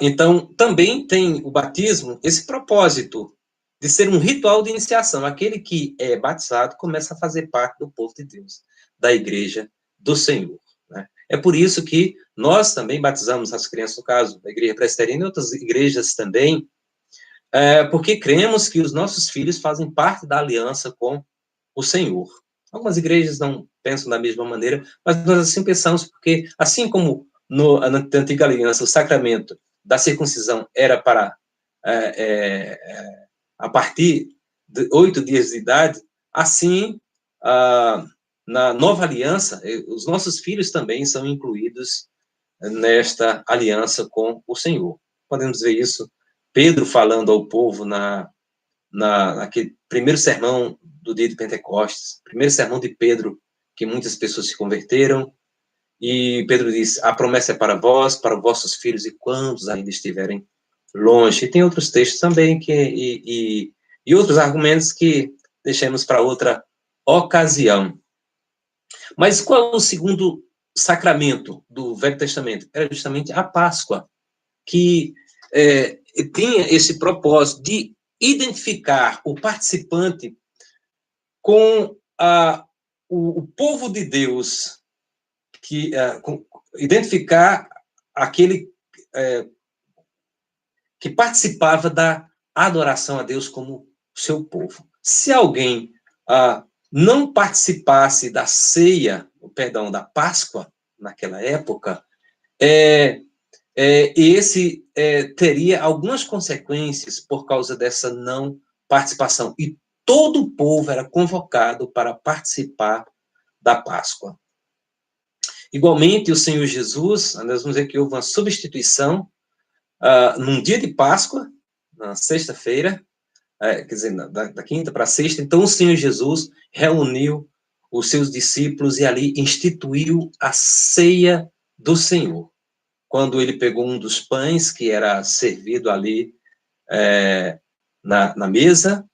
Então, também tem o batismo esse propósito de ser um ritual de iniciação. Aquele que é batizado começa a fazer parte do povo de Deus, da igreja do Senhor. Né? É por isso que nós também batizamos as crianças, no caso da igreja presbiteriana e outras igrejas também, porque cremos que os nossos filhos fazem parte da aliança com o Senhor. Algumas igrejas não pensam da mesma maneira, mas nós assim pensamos, porque assim como na antiga aliança o sacramento da circuncisão era para a partir de 8 dias de idade, assim, na nova aliança, os nossos filhos também são incluídos nesta aliança com o Senhor. Podemos ver isso, Pedro falando ao povo naquele primeiro sermão do dia de Pentecostes, primeiro sermão de Pedro, que muitas pessoas se converteram, e Pedro diz, a promessa é para vós, para vossos filhos, e quantos ainda estiverem longe. E tem outros textos também, e outros argumentos que deixemos para outra ocasião. Mas qual é o segundo sacramento do Velho Testamento? Era justamente a Páscoa, que tinha esse propósito de identificar o participante com o povo de Deus, identificar aquele que participava da adoração a Deus como seu povo. Se alguém não participasse da ceia, perdão, da Páscoa, naquela época, esse teria algumas consequências por causa dessa não participação. E todo o povo era convocado para participar da Páscoa. Igualmente, o Senhor Jesus, nós vamos ver que houve uma substituição num dia de Páscoa, na sexta-feira, quer dizer, da quinta para a sexta. Então, o Senhor Jesus reuniu os seus discípulos e ali instituiu a ceia do Senhor. Quando ele pegou um dos pães que era servido ali na mesa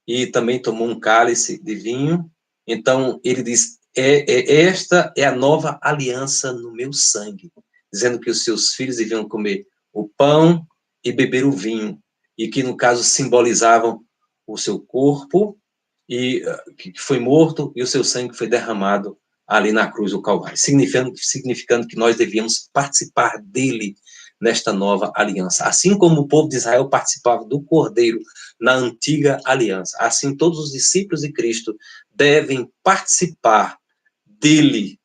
e também tomou um cálice de vinho. Então, ele diz, esta é a nova aliança no meu sangue, dizendo que os seus filhos deviam comer o pão e beber o vinho, e que, no caso, simbolizavam o seu corpo, que foi morto, e o seu sangue foi derramado ali na cruz do Calvário, significando que nós devíamos participar dele nesta nova aliança. Assim como o povo de Israel participava do Cordeiro na antiga aliança, assim todos os discípulos de Cristo devem participar dele.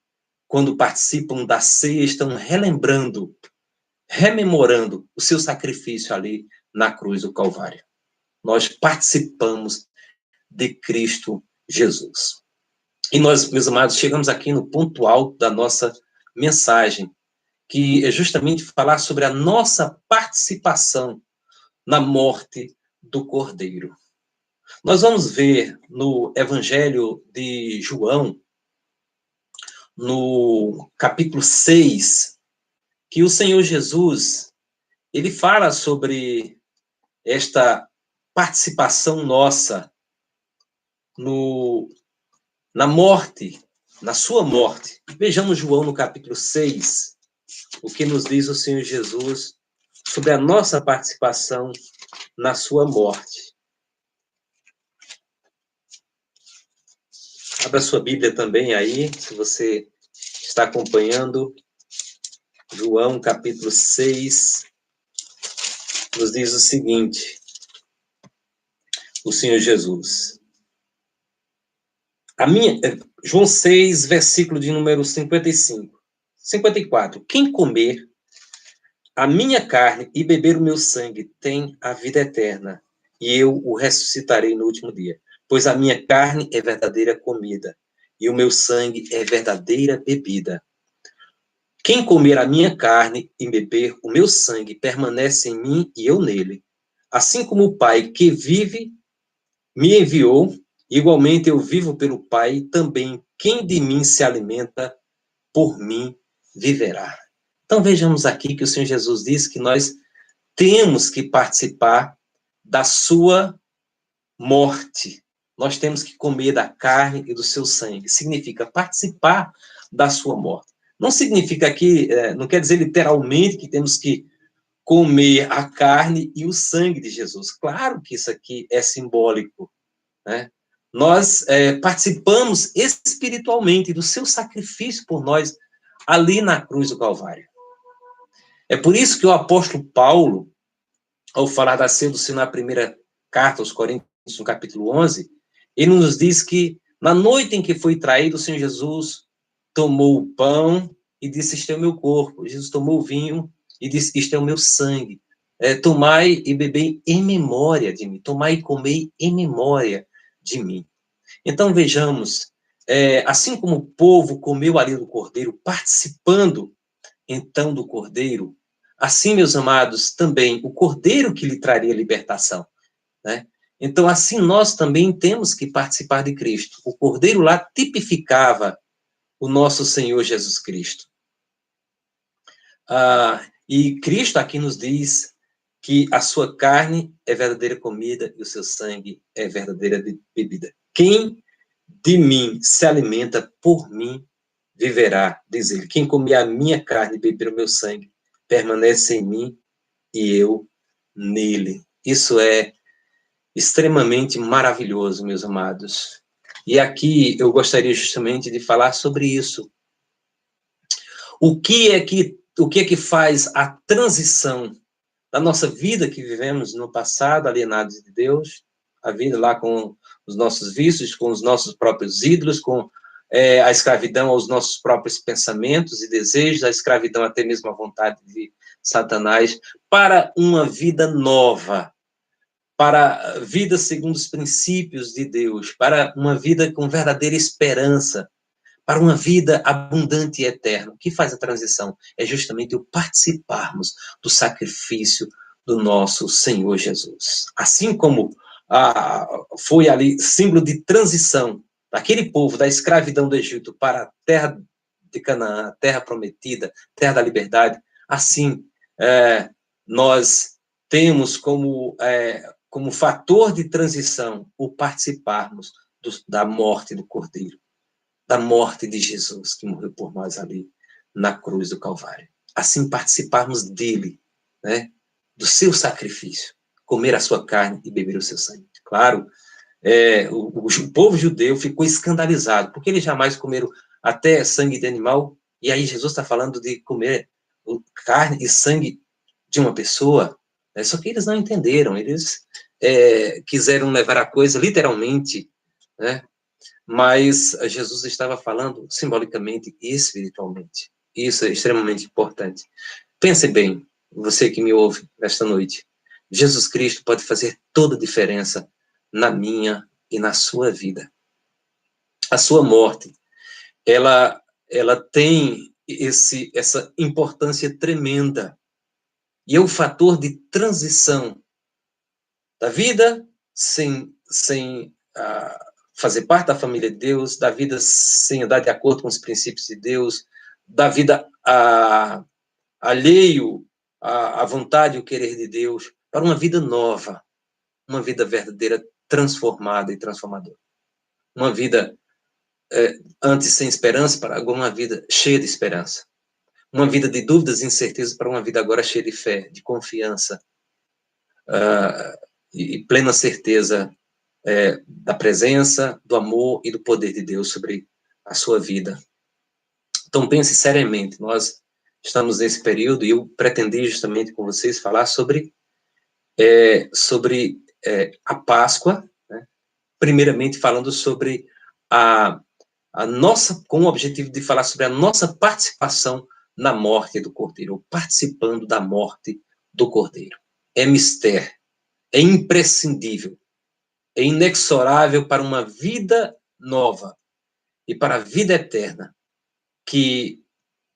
Quando participam da ceia, estão relembrando rememorando o seu sacrifício ali na cruz do Calvário. Nós participamos de Cristo Jesus. E nós, meus amados, chegamos aqui no ponto alto da nossa mensagem, que é justamente falar sobre a nossa participação na morte do Cordeiro. Nós vamos ver no Evangelho de João, no capítulo 6, que o Senhor Jesus, ele fala sobre esta participação nossa na morte, na sua morte. Vejamos João no capítulo 6, o que nos diz o Senhor Jesus sobre a nossa participação na sua morte. Abra sua Bíblia também aí, se você está acompanhando. João, capítulo 6, nos diz o seguinte, o Senhor Jesus. João 6, versículo de número 54. Quem comer a minha carne e beber o meu sangue tem a vida eterna, e eu o ressuscitarei no último dia. Pois a minha carne é verdadeira comida, e o meu sangue é verdadeira bebida. Quem comer a minha carne e beber o meu sangue permanece em mim e eu nele. Assim como o Pai que vive me enviou, igualmente eu vivo pelo Pai, também quem de mim se alimenta, por mim viverá. Então vejamos aqui que o Senhor Jesus diz que nós temos que participar da sua morte. Nós temos que comer da carne e do seu sangue. Significa participar da sua morte. Não significa que, não quer dizer literalmente que temos que comer a carne e o sangue de Jesus. Claro que isso aqui é simbólico, né? Nós participamos espiritualmente do seu sacrifício por nós ali na cruz do Calvário. É por isso que o apóstolo Paulo, ao falar da ceia do Senhor na primeira carta aos Coríntios, no capítulo 11, ele nos diz que na noite em que foi traído, o Senhor Jesus tomou o pão e disse, este é o meu corpo. Jesus tomou o vinho e disse, este é o meu sangue. Tomai e bebei em memória de mim. Tomai e comei em memória de mim. Então, vejamos, assim como o povo comeu ali do cordeiro, participando, então, do cordeiro, assim, meus amados, também o cordeiro que lhe traria libertação, né? Então, assim, nós também temos que participar de Cristo. O cordeiro lá tipificava o nosso Senhor Jesus Cristo. E Cristo aqui nos diz que a sua carne é verdadeira comida e o seu sangue é verdadeira bebida. Quem de mim se alimenta, por mim viverá, diz ele. Quem comer a minha carne e beber o meu sangue, permanece em mim e eu nele. Isso é extremamente maravilhoso, meus amados. E aqui eu gostaria justamente de falar sobre isso. O que é que faz a transição da nossa vida que vivemos no passado, alienados de Deus, a vida lá com os nossos vícios, com os nossos próprios ídolos, com a escravidão aos nossos próprios pensamentos e desejos, a escravidão até mesmo à vontade de Satanás, para uma vida nova, para a vida segundo os princípios de Deus, para uma vida com verdadeira esperança, para uma vida abundante e eterna. O que faz a transição? É justamente o participarmos do sacrifício do nosso Senhor Jesus. Assim como foi ali símbolo de transição daquele povo, da escravidão do Egito para a terra de Canaã, a terra prometida, terra da liberdade, assim nós temos como fator de transição o participarmos da morte do Cordeiro, da morte de Jesus, que morreu por nós ali na cruz do Calvário. Assim, participarmos dele, né, do seu sacrifício, comer a sua carne e beber o seu sangue. Claro, o povo judeu ficou escandalizado, porque eles jamais comeram até sangue de animal, e aí Jesus está falando de comer carne e sangue de uma pessoa, né, só que eles não entenderam, eles quiseram levar a coisa literalmente, né, mas Jesus estava falando simbolicamente e espiritualmente. Isso é extremamente importante. Pense bem, você que me ouve nesta noite, Jesus Cristo pode fazer toda a diferença na minha e na sua vida. A sua morte, ela tem essa importância tremenda. E é o fator de transição da vida sem fazer parte da família de Deus, da vida sem andar de acordo com os princípios de Deus, da vida alheio à vontade e o querer de Deus, para uma vida nova, uma vida verdadeira, transformada e transformadora. Uma vida antes sem esperança, para agora uma vida cheia de esperança. Uma vida de dúvidas e incertezas para uma vida agora cheia de fé, de confiança e plena certeza da presença, do amor e do poder de Deus sobre a sua vida. Então pense seriamente, nós estamos nesse período e eu pretendi justamente com vocês falar sobre a Páscoa, né? Primeiramente falando sobre a nossa, com o objetivo de falar sobre a nossa participação na morte do Cordeiro, ou participando da morte do Cordeiro. É mistério, é imprescindível, é inexorável para uma vida nova e para a vida eterna que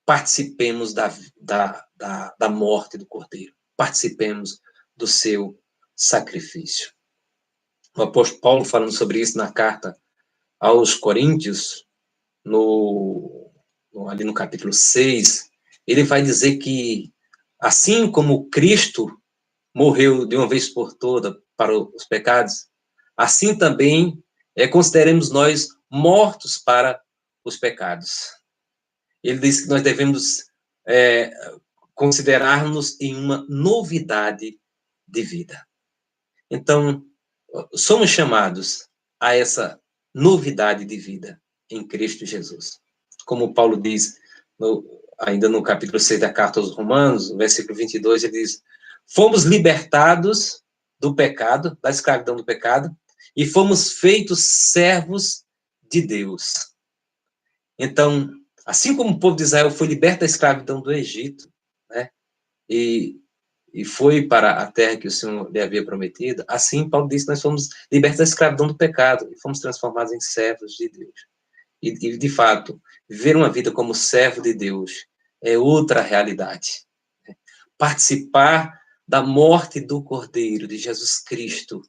participemos da morte do Cordeiro, participemos do seu sacrifício. O apóstolo Paulo, falando sobre isso na carta aos Coríntios, ali no capítulo 6, ele vai dizer que, assim como Cristo morreu de uma vez por todas para os pecados, assim também consideremos nós mortos para os pecados. Ele diz que nós devemos considerar-nos em uma novidade de vida. Então, somos chamados a essa novidade de vida em Cristo Jesus. Como Paulo diz, ainda no capítulo 6 da carta aos Romanos, no versículo 22, ele diz: fomos libertados do pecado, da escravidão do pecado, e fomos feitos servos de Deus. Então, assim como o povo de Israel foi liberto da escravidão do Egito, né, e foi para a terra que o Senhor lhe havia prometido, assim Paulo disse que nós fomos libertos da escravidão do pecado e fomos transformados em servos de Deus. E de fato, viver uma vida como servo de Deus é outra realidade. Participar da morte do Cordeiro, de Jesus Cristo,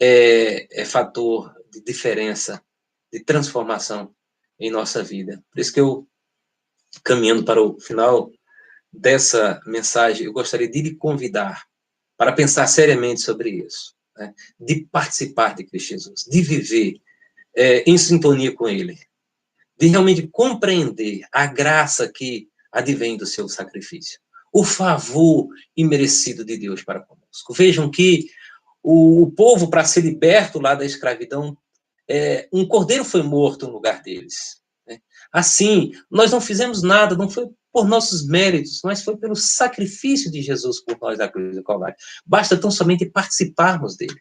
é fator de diferença, de transformação em nossa vida. Por isso que eu, caminhando para o final dessa mensagem, eu gostaria de lhe convidar para pensar seriamente sobre isso, né? De participar de Cristo Jesus, de viver em sintonia com Ele, de realmente compreender a graça que advém do seu sacrifício, o favor imerecido de Deus para conosco. Vejam que o povo, para ser liberto lá da escravidão, um cordeiro foi morto no lugar deles. Né? Assim, nós não fizemos nada, não foi por nossos méritos, mas foi pelo sacrifício de Jesus por nós da cruz do Calvário. Basta tão somente participarmos dele.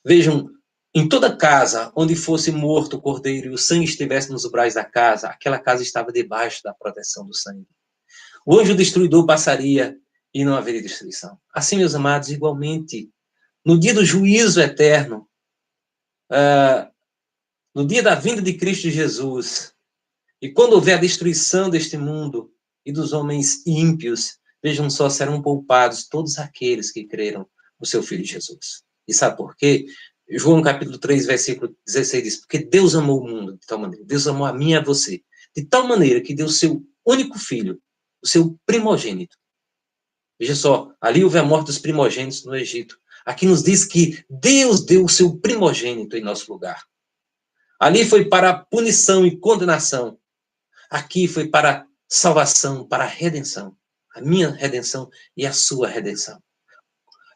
Vejam, em toda casa onde fosse morto o cordeiro e o sangue estivesse nos umbrais da casa, aquela casa estava debaixo da proteção do sangue. O anjo destruidor passaria e não haveria destruição. Assim, meus amados, igualmente, no dia do juízo eterno, no dia da vinda de Cristo Jesus, e quando houver a destruição deste mundo e dos homens ímpios, vejam só, serão poupados todos aqueles que creram no seu Filho Jesus. E sabe por quê? João capítulo 3, versículo 16 diz: porque Deus amou o mundo de tal maneira, Deus amou a mim e a você, de tal maneira que deu o seu único filho, o seu primogênito. Veja só, ali houve a morte dos primogênitos no Egito. Aqui nos diz que Deus deu o seu primogênito em nosso lugar. Ali foi para punição e condenação. Aqui foi para salvação, para redenção. A minha redenção e a sua redenção.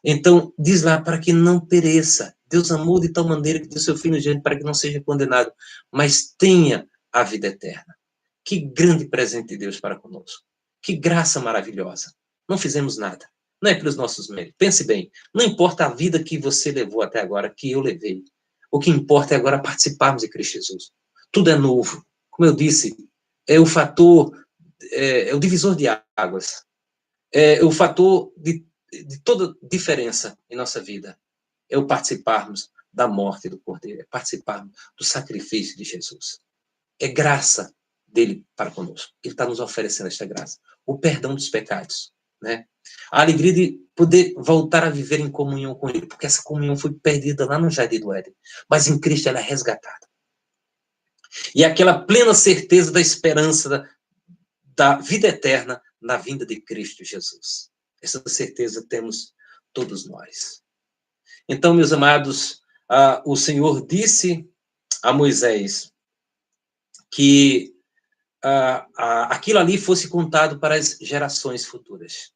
Então, diz lá, para que não pereça. Deus amou de tal maneira que deu seu Filho unigênito para que não seja condenado, mas tenha a vida eterna. Que grande presente de Deus para conosco. Que graça maravilhosa. Não fizemos nada. Não é pelos nossos méritos. Pense bem, não importa a vida que você levou até agora, que eu levei. O que importa é agora participarmos de Cristo Jesus. Tudo é novo. Como eu disse, é o fator, é o divisor de águas. o fator de toda diferença em nossa vida é o participarmos da morte do Cordeiro, é participarmos do sacrifício de Jesus. É graça dele para conosco. Ele está nos oferecendo esta graça. O perdão dos pecados, né? A alegria de poder voltar a viver em comunhão com ele, porque essa comunhão foi perdida lá no Jardim do Éden, mas em Cristo ela é resgatada. E aquela plena certeza da esperança da vida eterna na vinda de Cristo Jesus. Essa certeza temos todos nós. Então, meus amados, o Senhor disse a Moisés que aquilo ali fosse contado para as gerações futuras.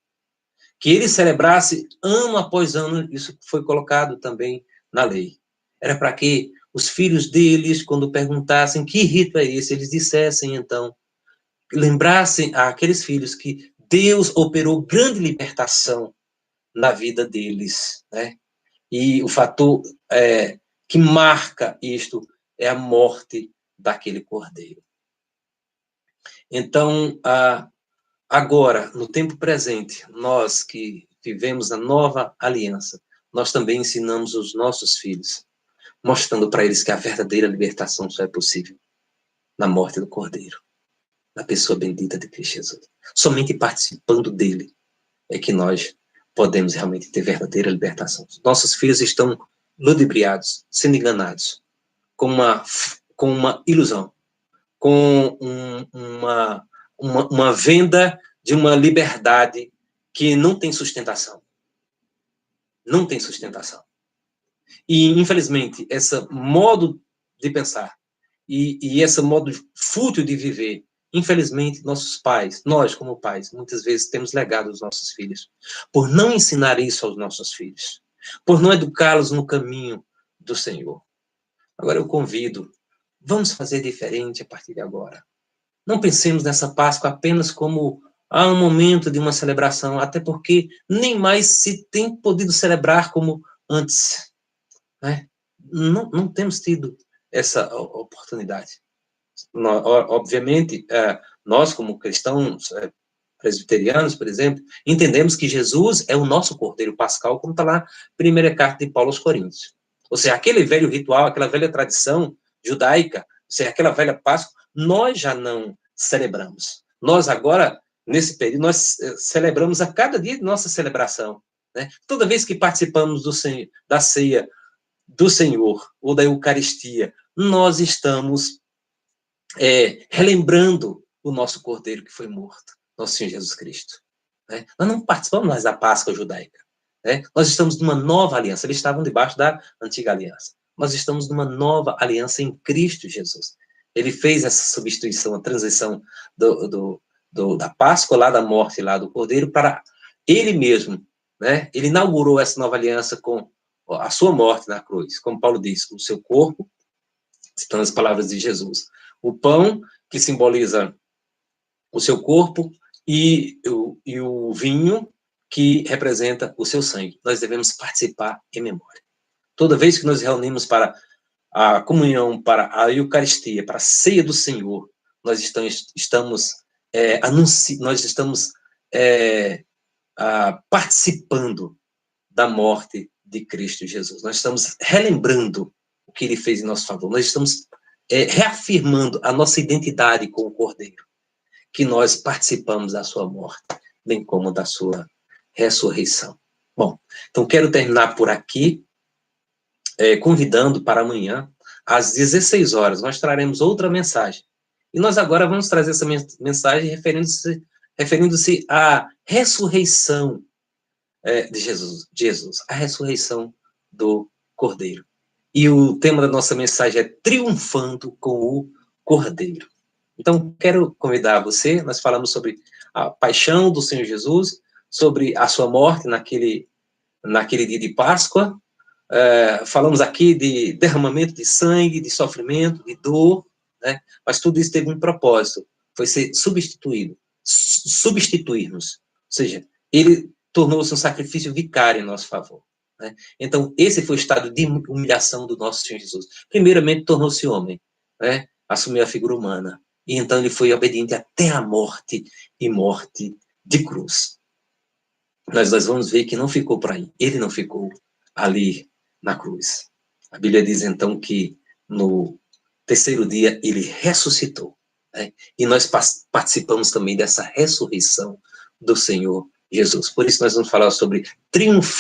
Que ele celebrasse ano após ano, isso foi colocado também na lei. Era para que os filhos deles, quando perguntassem que rito é esse, eles dissessem, então, lembrassem àqueles filhos que Deus operou grande libertação na vida deles, né? E o fator que marca isto é a morte daquele cordeiro. Então, agora, no tempo presente, nós que vivemos a nova aliança, nós também ensinamos os nossos filhos, mostrando para eles que a verdadeira libertação só é possível na morte do Cordeiro, na pessoa bendita de Cristo Jesus. Somente participando dele é que nós podemos realmente ter verdadeira libertação. Nossos filhos estão ludibriados, sendo enganados, com uma ilusão, com uma venda de uma liberdade que não tem sustentação. Não tem sustentação. E, infelizmente, esse modo de pensar e esse modo fútil de viver, infelizmente, nossos pais, nós como pais, muitas vezes temos legado aos nossos filhos, por não ensinar isso aos nossos filhos, por não educá-los no caminho do Senhor. Agora eu convido, vamos fazer diferente a partir de agora. Não pensemos nessa Páscoa apenas como um momento de uma celebração, até porque nem mais se tem podido celebrar como antes, né? Não temos tido essa oportunidade. Obviamente, nós como cristãos presbiterianos, por exemplo, entendemos que Jesus é o nosso Cordeiro Pascal, como está lá na primeira carta de Paulo aos Coríntios. Ou seja, aquele velho ritual, aquela velha tradição judaica, ou seja, aquela velha Páscoa, nós já não celebramos. Nós agora, nesse período, nós celebramos a cada dia de nossa celebração, né? Toda vez que participamos da ceia do Senhor, ou da Eucaristia, nós estamos relembrando o nosso Cordeiro que foi morto, nosso Senhor Jesus Cristo. Né? Nós não participamos mais da Páscoa judaica. Né? Nós estamos numa nova aliança. Eles estavam debaixo da antiga aliança. Nós estamos numa nova aliança em Cristo Jesus. Ele fez essa substituição, a transição da Páscoa, lá da morte, lá do Cordeiro, para ele mesmo. Né? Ele inaugurou essa nova aliança com a sua morte na cruz. Como Paulo diz, o seu corpo, citando as palavras de Jesus. O pão, que simboliza o seu corpo, e o vinho, que representa o seu sangue. Nós devemos participar em memória. Toda vez que nos reunimos para a comunhão, para a Eucaristia, para a ceia do Senhor, nós estamos participando da morte de Cristo Jesus. Nós estamos relembrando o que ele fez em nosso favor. Nós estamos reafirmando a nossa identidade com o Cordeiro, que nós participamos da sua morte, bem como da sua ressurreição. Bom, então quero terminar por aqui, convidando para amanhã, às 16 horas, nós traremos outra mensagem. E nós agora vamos trazer essa mensagem referindo-se à ressurreição de Jesus, a ressurreição do Cordeiro. E o tema da nossa mensagem é Triunfando com o Cordeiro. Então, quero convidar você, nós falamos sobre a paixão do Senhor Jesus, sobre a sua morte naquele dia de Páscoa, falamos aqui de derramamento de sangue, de sofrimento, de dor, né? Mas tudo isso teve um propósito, foi ser substituir-nos, ou seja, ele tornou-se um sacrifício vicário em nosso favor. Né? Então, esse foi o estado de humilhação do nosso Senhor Jesus. Primeiramente, tornou-se homem, né? Assumiu a figura humana, e então ele foi obediente até a morte, e morte de cruz. nós vamos ver que não ficou por aí. Ele não ficou ali na cruz. A Bíblia diz, então, que no terceiro dia ele ressuscitou. Né? E nós participamos também dessa ressurreição do Senhor Jesus. Por isso nós vamos falar sobre triunfante